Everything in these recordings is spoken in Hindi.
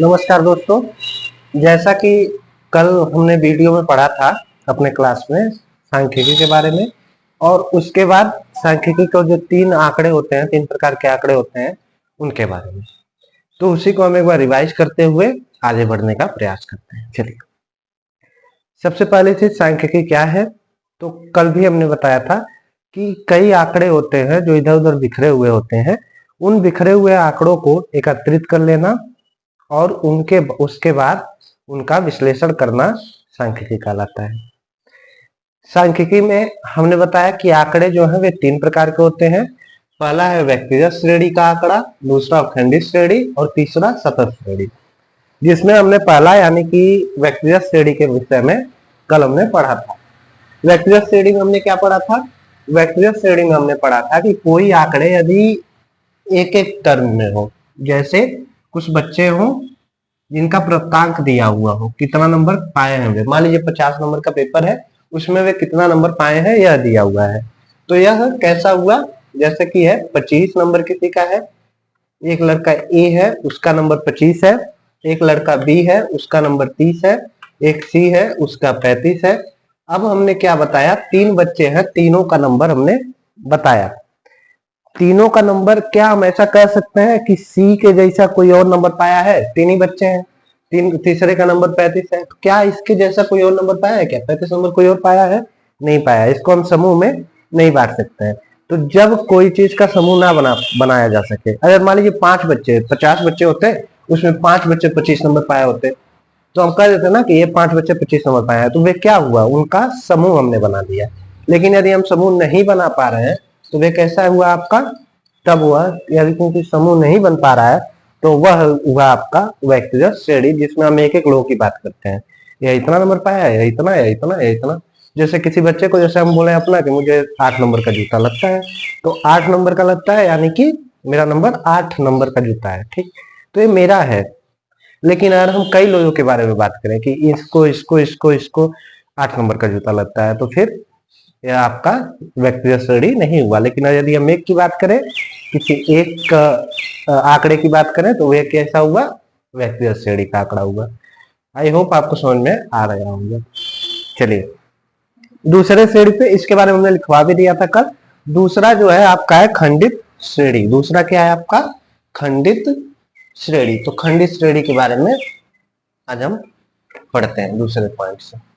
नमस्कार दोस्तों। जैसा कि कल हमने वीडियो में पढ़ा था अपने क्लास में सांख्यिकी के बारे में, और उसके बाद सांख्यिकी को जो तीन आंकड़े होते हैं, तीन प्रकार के आंकड़े होते हैं, उनके बारे में, तो उसी को हम एक बार रिवाइज करते हुए आगे बढ़ने का प्रयास करते हैं। चलिए, सबसे पहले चीज सांख्यिकी क्या है। तो कल भी हमने बताया था कि कई आंकड़े होते हैं जो इधर उधर बिखरे हुए होते हैं। उन बिखरे हुए आंकड़ों को एकत्रित कर लेना और उसके बाद उनका विश्लेषण करना सांख्यिकी कहलाता है। सांख्यिकी में हमने बताया कि आंकड़े जो है वे तीन प्रकार के होते हैं। पहला है व्यक्तिगत श्रेणी का आंकड़ा, दूसरा खंडित श्रेणी और तीसरा सतत श्रेणी, जिसमें हमने पहला यानी कि व्यक्तिगत श्रेणी के विषय में कल हमने पढ़ा था। व्यक्तिगत श्रेणी में हमने क्या पढ़ा था? व्यक्तिगत श्रेणी में हमने पढ़ा था कि कोई आंकड़े यदि एक एक टर्म में हो, जैसे कुछ बच्चे हो जिनका प्राप्तांक दिया हुआ हो, कितना नंबर पाए हैं वे, मान लीजिए 50 नंबर का पेपर है, उसमें वे कितना नंबर पाए हैं यह दिया हुआ है। तो यह कैसा हुआ? जैसे कि है 25 नंबर किसी का है, एक लड़का ए है उसका नंबर 25 है, एक लड़का बी है उसका नंबर 30 है, एक सी है उसका 35 है। अब हमने क्या बताया? तीन बच्चे हैं, तीनों का नंबर हमने बताया। तीनों का नंबर क्या हम ऐसा कह सकते हैं कि सी के जैसा कोई और नंबर पाया है? तीन ही बच्चे हैं, तीसरे का नंबर 35 है, तो क्या इसके जैसा कोई और नंबर पाया है क्या? 35 नंबर कोई और पाया है? नहीं पाया। इसको हम समूह में नहीं बांट सकते हैं। तो जब कोई चीज का समूह ना बनाया जा सके, अगर मान लीजिए 5 बच्चे 50 बच्चे होते, उसमें 5 बच्चे 25 नंबर पाए होते, तो हम कह देते ना कि ये 5 बच्चे 25 नंबर पाए हैं, तो वे क्या हुआ? उनका समूह हमने बना दिया। लेकिन यदि हम समूह नहीं बना पा रहे हैं तो वे कैसा हुआ आपका? तब हुआ यदि क्योंकि समूह नहीं बन पा रहा है तो वह हुआ आपका व्यक्तिगत श्रेणी, जिसमें हम एक एक लोगों की बात करते हैं। यह इतना नंबर पाया है, यह इतना, यह इतना, यह इतना। जैसे किसी बच्चे को जैसे हम बोले अपना कि मुझे 8 नंबर का जूता लगता है, तो 8 नंबर का लगता है यानी कि मेरा नंबर 8 नंबर का जूता है, ठीक। तो ये मेरा है। लेकिन अगर हम कई लोगों के बारे में बात करें कि इसको इसको इसको इसको 8 नंबर का जूता लगता है, तो फिर यह आपका व्यक्तिगत श्रेणी नहीं हुआ। लेकिन यदि हम एक की बात करें, किसी एक आंकड़े की बात करें, तो वह कैसा हुआ? व्यक्तिगत श्रेणी का आंकड़ा हुआ। आई होप आपको समझ में आ रहा होगा। चलिए, दूसरे श्रेणी पे इसके बारे में हमने लिखवा भी दिया था कल। दूसरा जो है आपका है खंडित श्रेणी। दूसरा क्या है आपका? खंडित श्रेणी। तो खंडित श्रेणी के बारे में आज हम पढ़ते हैं दूसरे पॉइंट से।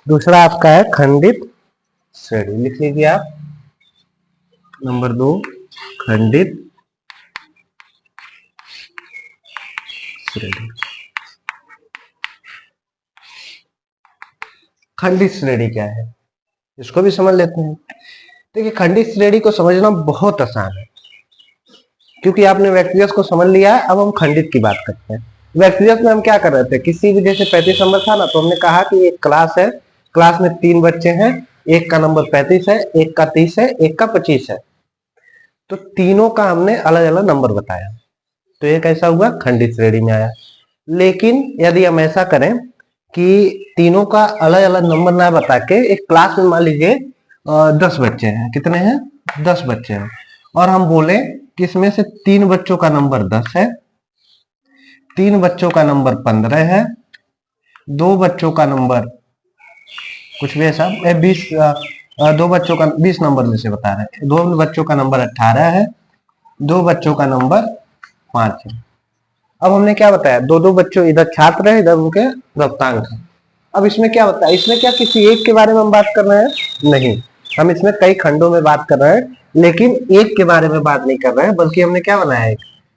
दूसरा आपका है खंडित श्रेणी। लिख लीजिए आप, नंबर 2 खंडित श्रेणी। खंडित श्रेणी क्या है इसको भी समझ लेते हैं। देखिए, खंडित श्रेणी को समझना बहुत आसान है, क्योंकि आपने व्यक्तिगत को समझ लिया है। अब हम खंडित की बात करते हैं। व्यक्तिगत में हम क्या कर रहे थे? किसी भी, जैसे 35 नंबर था ना, तो हमने कहा कि एक क्लास है, क्लास में 3 बच्चे हैं, एक का नंबर 35 है, एक का 30 है, एक का 25 है। तो तीनों का हमने अलग अलग नंबर बताया, तो ये कैसा हुआ? खंडित श्रेणी में आया। लेकिन यदि हम ऐसा करें कि तीनों का अलग अलग नंबर ना बता के एक क्लास में मान लीजिए 10 बच्चे हैं, कितने हैं? 10 बच्चे हैं, और हम बोले कि इसमें से 3 बच्चों का नंबर 10 है, 3 बच्चों का नंबर 15 है, 2 बच्चों का नंबर कुछ भी ऐसा 20, 2 बच्चों का 20 नंबर जैसे बता रहे हैं, 2 बच्चों का नंबर 18 है, 2 बच्चों का नंबर 5 है। अब हमने क्या बताया? दो दो बच्चों, इधर छात्र है, इधर उनके प्राप्तांक है। अब इसमें क्या होता है? इसमें क्या किसी एक के बारे में हम बात कर रहे हैं? नहीं, हम इसमें कई खंडों में बात कर रहे हैं, लेकिन एक के बारे में बात नहीं कर रहे हैं, बल्कि हमने क्या बनाया है?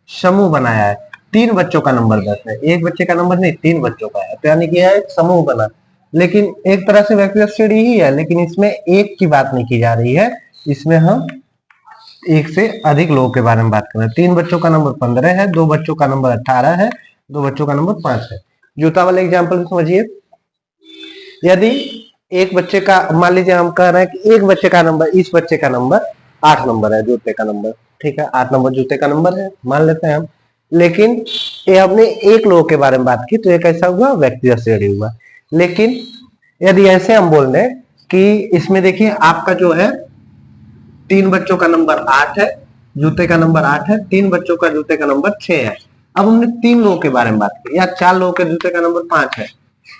समूह बनाया है। 3 बच्चों का नंबर 10 है, एक बच्चे का नंबर नहीं, 3 बच्चों का है, तो यानी कि एक समूह बना। लेकिन एक तरह से व्यक्तिगत श्रेणी ही है, लेकिन इसमें एक की बात नहीं की जा रही है, इसमें हम एक से अधिक लोगों के बारे में बात कर रहे हैं। 3 बच्चों का नंबर 15 है, 2 बच्चों का नंबर 18 है, 2 बच्चों का नंबर 5 है। जूता वाले एग्जाम्पल समझिए। यदि एक बच्चे का, मान लीजिए हम कह रहे हैं कि एक बच्चे का नंबर, इस बच्चे का नंबर 8 नंबर है, जूते का नंबर, ठीक है, 8 नंबर जूते का नंबर है, मान लेते हैं हम। लेकिन ये हमने एक लोगों के बारे में बात की तो ये कैसा हुआ, व्यक्तिगत श्रेणी हुआ। लेकिन यदि ऐसे हम बोल रहे कि इसमें देखिए आपका जो है 3 बच्चों का नंबर 8 है, जूते का नंबर 8 है, 3 बच्चों का जूते का नंबर 6 है। अब हमने 3 लोगों के बारे में बात की, या 4 लोगों के जूते का नंबर 5 है।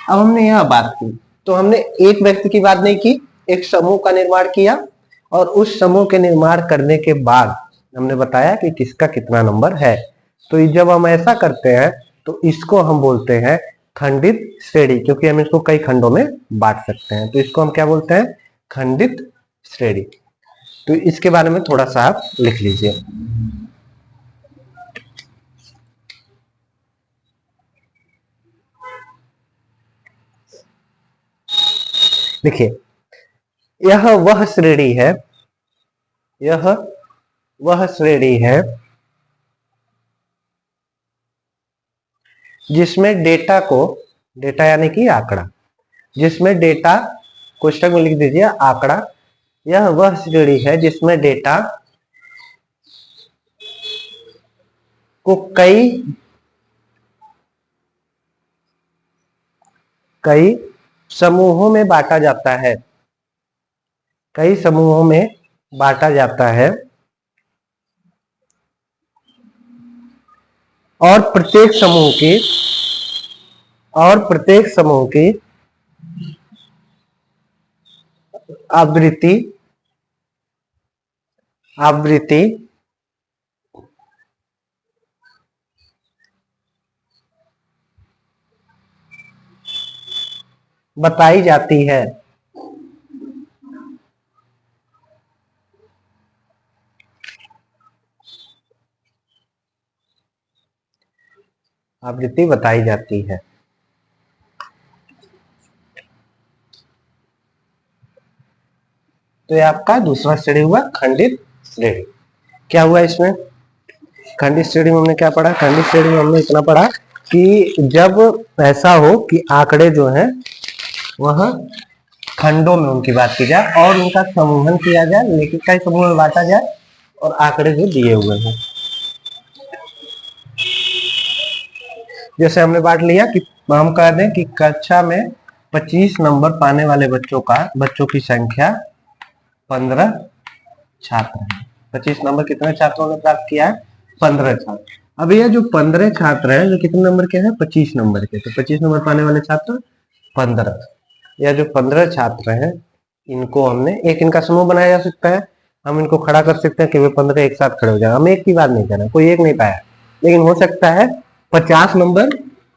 अब हमने यह बात की तो हमने एक व्यक्ति की बात नहीं की, एक समूह का निर्माण किया और उस समूह के निर्माण करने के बाद हमने बताया कि किसका कितना नंबर है। तो जब हम ऐसा करते हैं तो इसको हम बोलते हैं खंडित श्रेणी, क्योंकि हम इसको कई खंडों में बांट सकते हैं। तो इसको हम क्या बोलते हैं, खंडित श्रेणी। तो इसके बारे में थोड़ा सा आप लिख लीजिए। देखिए यह वह श्रेणी है, यह वह श्रेणी है जिसमें डेटा को, डेटा यानी कि आंकड़ा, जिसमें डेटा, कोष्टक में लिख दीजिए आंकड़ा, यह वह श्रेणी है जिसमें डेटा को कई समूहों में बांटा जाता है, कई समूहों में बांटा जाता है और प्रत्येक समूह की आवृत्ति बताई जाती है। आवृत्ति बताई जाती है। तो ये आपका दूसरा श्रेणी हुआ खंडित श्रेणी। क्या हुआ इसमें, खंडित श्रेणी में हमने क्या पढ़ा, खंडित श्रेणी में हमने इतना पढ़ा कि जब ऐसा हो कि आंकड़े जो है वह खंडों में उनकी बात की जाए और उनका समूहन किया जाए, लेकिन कई समूह में बांटा जाए और आंकड़े जो दिए हुए हैं, जैसे हमने बांट लिया कि हम कह दें कि कक्षा में 25 नंबर पाने वाले बच्चों की संख्या 15 छात्र हैं। 25 नंबर कितने छात्रों ने प्राप्त किया है, 15 छात्र। अब ये जो 15 छात्र हैं जो कितने नंबर के हैं, 25 नंबर के, तो 25 नंबर पाने वाले छात्र 15। या जो 15 छात्र हैं इनको हमने एक, इनका समूह बनाया जा सकता है, हम इनको खड़ा कर सकते हैं कि वे 15 एक साथ खड़े हो जाए। हम एक की बात नहीं कर रहे, कोई एक नहीं पाया, लेकिन हो सकता है 50 नंबर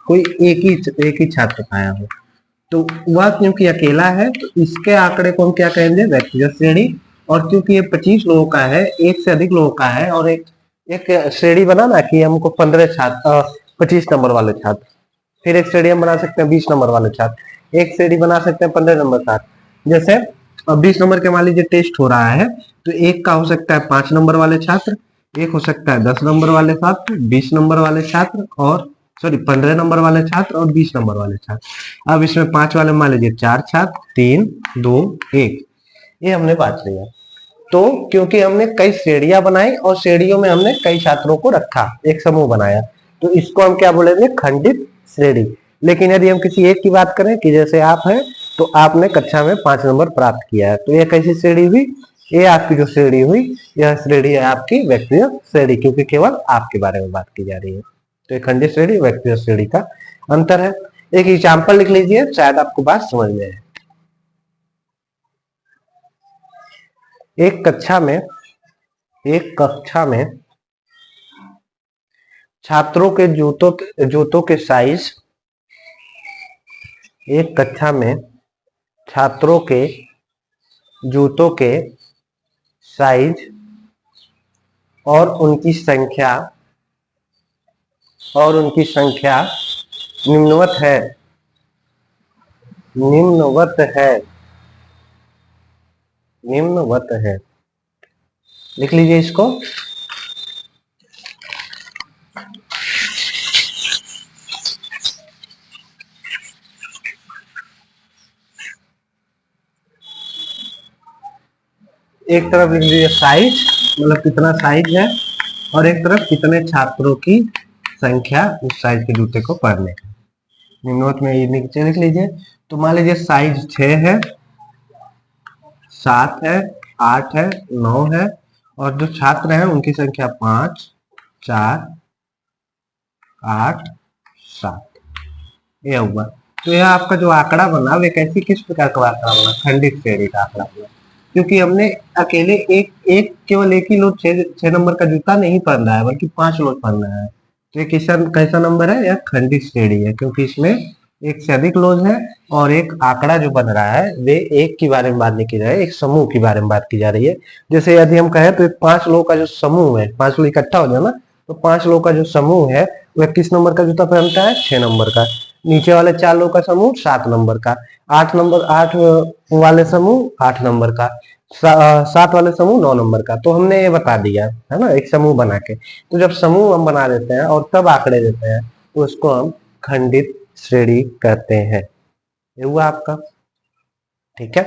कोई एक ही छात्र पाया हो, तो वह क्योंकि अकेला है तो इसके आंकड़े को हम क्या कहेंगे, व्यक्तिगत श्रेणी। और क्योंकि ये 25 लोगों का है, एक से अधिक लोगों का है, और एक श्रेणी बना ना कि हमको 15 छात्र, 25 नंबर वाले छात्र, फिर एक श्रेणी हम बना सकते हैं 20 नंबर वाले छात्र, एक श्रेणी बना सकते हैं 15 नंबर छात्र। जैसे 20 नंबर के मान लीजिए टेस्ट हो रहा है, तो एक का हो सकता है 5 नंबर वाले छात्र, एक हो सकता है 10 नंबर वाले छात्र, 20 नंबर वाले छात्र, और 15 नंबर वाले छात्र और 20 नंबर वाले छात्र। अब इसमें 5 वाले मान लीजिए 4 छात्र, 3 2 1, ये हमने बांट लिया। तो क्योंकि हमने कई श्रेणियां बनाई और श्रेणियों में हमने कई छात्रों को रखा, एक समूह बनाया, तो इसको हम क्या बोलेंगे, खंडित श्रेणी। लेकिन यदि हम किसी एक की बात करें कि जैसे आप हैं तो आपने कक्षा में 5 नंबर प्राप्त किया है, तो यह कैसी श्रेणी हुई, ये आपकी जो श्रेणी हुई, यह श्रेणी है आपकी व्यक्तिगत श्रेणी, क्योंकि केवल आपके बारे में बात की जा रही है। तो ये खंडित श्रेणी व्यक्तिगत श्रेणी का अंतर है। एक एग्जाम्पल लिख लीजिए, शायद आपको बात समझ में आए। एक कक्षा में छात्रों के जूतों के साइज, एक कक्षा में छात्रों के जूतों के साइज और उनकी संख्या निम्नवत है। लिख लीजिए इसको। एक तरफ लिख लीजिए साइज, मतलब कितना साइज है, और एक तरफ कितने छात्रों की संख्या उस साइज के जूते को पहनने का। नोट में ये नीचे लिख लीजिए। तो मान लीजिए साइज 6 है, 7 है, 8 है, 9 है, और जो छात्र हैं उनकी संख्या 5, 4, 8, 7 यह हुआ। तो यह आपका जो आंकड़ा बना वे कैसी किस प्रकार का आंकड़ा बना, खंडित श्रेणी का आंकड़ा बना, क्योंकि हमने अकेले केवल एक ही लोग 6 नंबर का जूता नहीं पहन रहा है, बल्कि 5 लोग पहन रहा है। तो ये कैसा नंबर है, यह खंडित श्रेणी है, क्योंकि इसमें एक से अधिक लोग है और एक आंकड़ा जो बन रहा है वे एक के बारे में बात नहीं की जा रही है, एक समूह के बारे में बात की जा रही है। जैसे यदि हम कहें तो 5 लोगों का जो समूह है, 5 लोग इकट्ठा हो जाए ना, तो 5 लोगों का जो समूह है वह किस नंबर का जूता पहनता है, 6 नंबर का। नीचे वाले 4 लोगों का समूह 7 नंबर का, 8 वाले समूह 8 नंबर का, 7 वाले समूह 9 नंबर का। तो हमने ये बता दिया है ना, एक समूह बना के। तो जब समूह हम बना देते हैं और तब आंकड़े देते हैं तो उसको हम खंडित श्रेणी कहते हैं। ये हुआ आपका, ठीक है।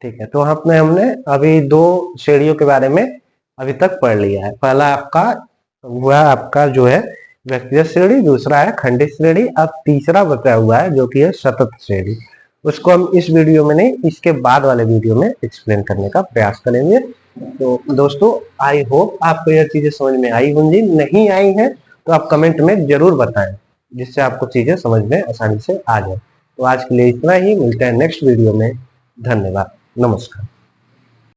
ठीक है, तो हमने अभी 2 श्रेणियों के बारे में अभी तक पढ़ लिया है। पहला आपका हुआ आपका जो है व्यक्तिगत श्रेणी, दूसरा है खंडित श्रेणी, अब तीसरा बचा हुआ है जो कि है सतत श्रेणी। उसको हम इस वीडियो में नहीं, इसके बाद वाले वीडियो में एक्सप्लेन करने का प्रयास करेंगे। तो दोस्तों, आई होप आपको यह चीजें समझ में आई होंगी। नहीं आई है तो आप कमेंट में जरूर बताएं, जिससे आपको चीजें समझ में आसानी से आ जाए। तो आज के लिए इतना ही, मिलते हैं नेक्स्ट वीडियो में। धन्यवाद, नमस्कार।